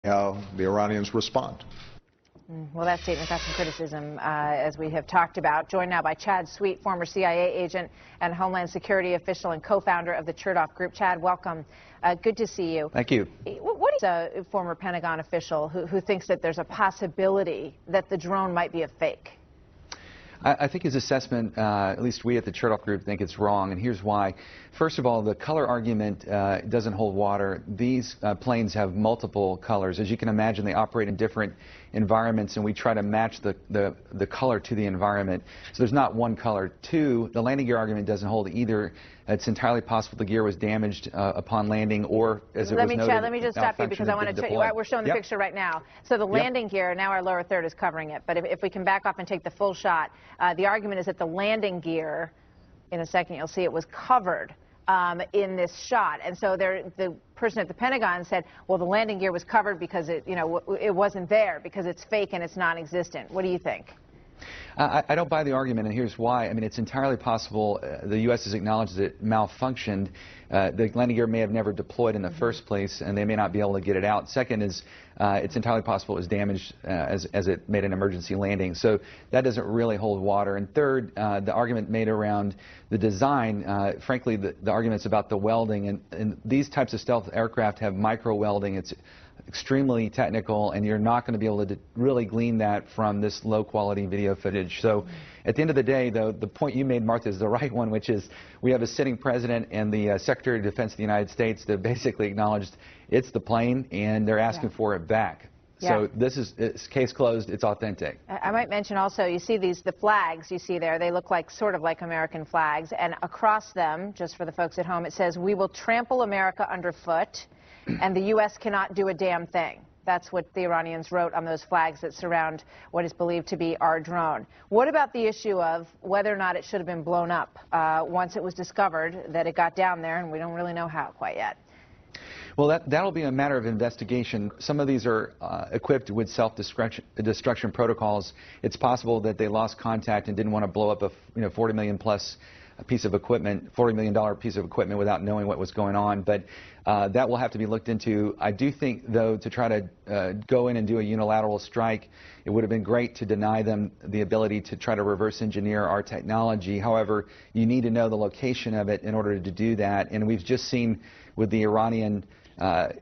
how the Iranians respond. Well, that statement got some criticism, as we have talked about. Joined now by Chad Sweet, former CIA agent and Homeland Security official and co-founder of the Chertoff Group. Chad, welcome. Good to see you. Thank you. What is a former Pentagon official who thinks that there's a possibility that the drone might be a fake? I think his assessment, at least we at the Chertoff Group think it's wrong, and here's why. First of all, the color argument doesn't hold water. These planes have multiple colors. As you can imagine, they operate in different environments, and we try to match the color to the environment. So there's not one color. Two, the landing gear argument doesn't hold either. It's entirely possible the gear was damaged upon landing, or as it was noted, Chad, let me just stop you because I want to tell you. We're showing the picture right now. So the landing gear, now our lower third is covering it. But if we can back off and take the full shot, the argument is that the landing gear, in a second you'll see it was covered in this shot. And so the person at the Pentagon said, well, the landing gear was covered because it wasn't there, because it's fake and it's non-existent. What do you think? I don't buy the argument, and here's why. I mean, it's entirely possible the U.S. has acknowledged that it malfunctioned. The landing gear may have never deployed in the first place, and they may not be able to get it out. Second is it's entirely possible it was damaged as it made an emergency landing. So that doesn't really hold water. And third, the argument made around the design, frankly, the argument's about the welding. And these types of stealth aircraft have micro welding. It's extremely technical, and you're not going to be able to really glean that from this low-quality video footage. So at the end of the day, though, the point you made, Martha, is the right one, which is we have a sitting president and the Secretary of Defense of the United States that basically acknowledged it's the plane, and they're asking for it back. So it's case closed. It's authentic. I might mention also, you see the flags you see there. They look like sort of like American flags, and across them, just for the folks at home, it says, "We will trample America underfoot, and the U.S. cannot do a damn thing." That's what the Iranians wrote on those flags that surround what is believed to be our drone. What about the issue of whether or not it should have been blown up once it was discovered that it got down there, and we don't really know how quite yet? Well, that'll be a matter of investigation. Some of these are equipped with self-destruction protocols. It's possible that they lost contact and didn't want to blow up a $40 million plus piece of equipment, $40 million piece of equipment without knowing what was going on. But that will have to be looked into. I do think, though, to try to go in and do a unilateral strike, it would have been great to deny them the ability to try to reverse engineer our technology. However, you need to know the location of it in order to do that. And we've just seen with the Iranian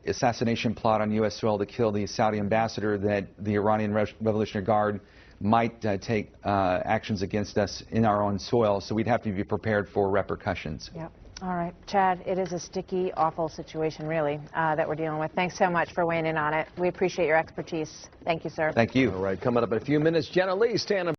assassination plot on U.S. soil to kill the Saudi ambassador that the Iranian Revolutionary Guard might take actions against us in our own soil, so we'd have to be prepared for repercussions. Yep. All right, Chad, it is a sticky, awful situation, really, that we're dealing with. Thanks so much for weighing in on it. We appreciate your expertise. Thank you, sir. Thank you. All right, coming up in a few minutes, Jenna Lee, stand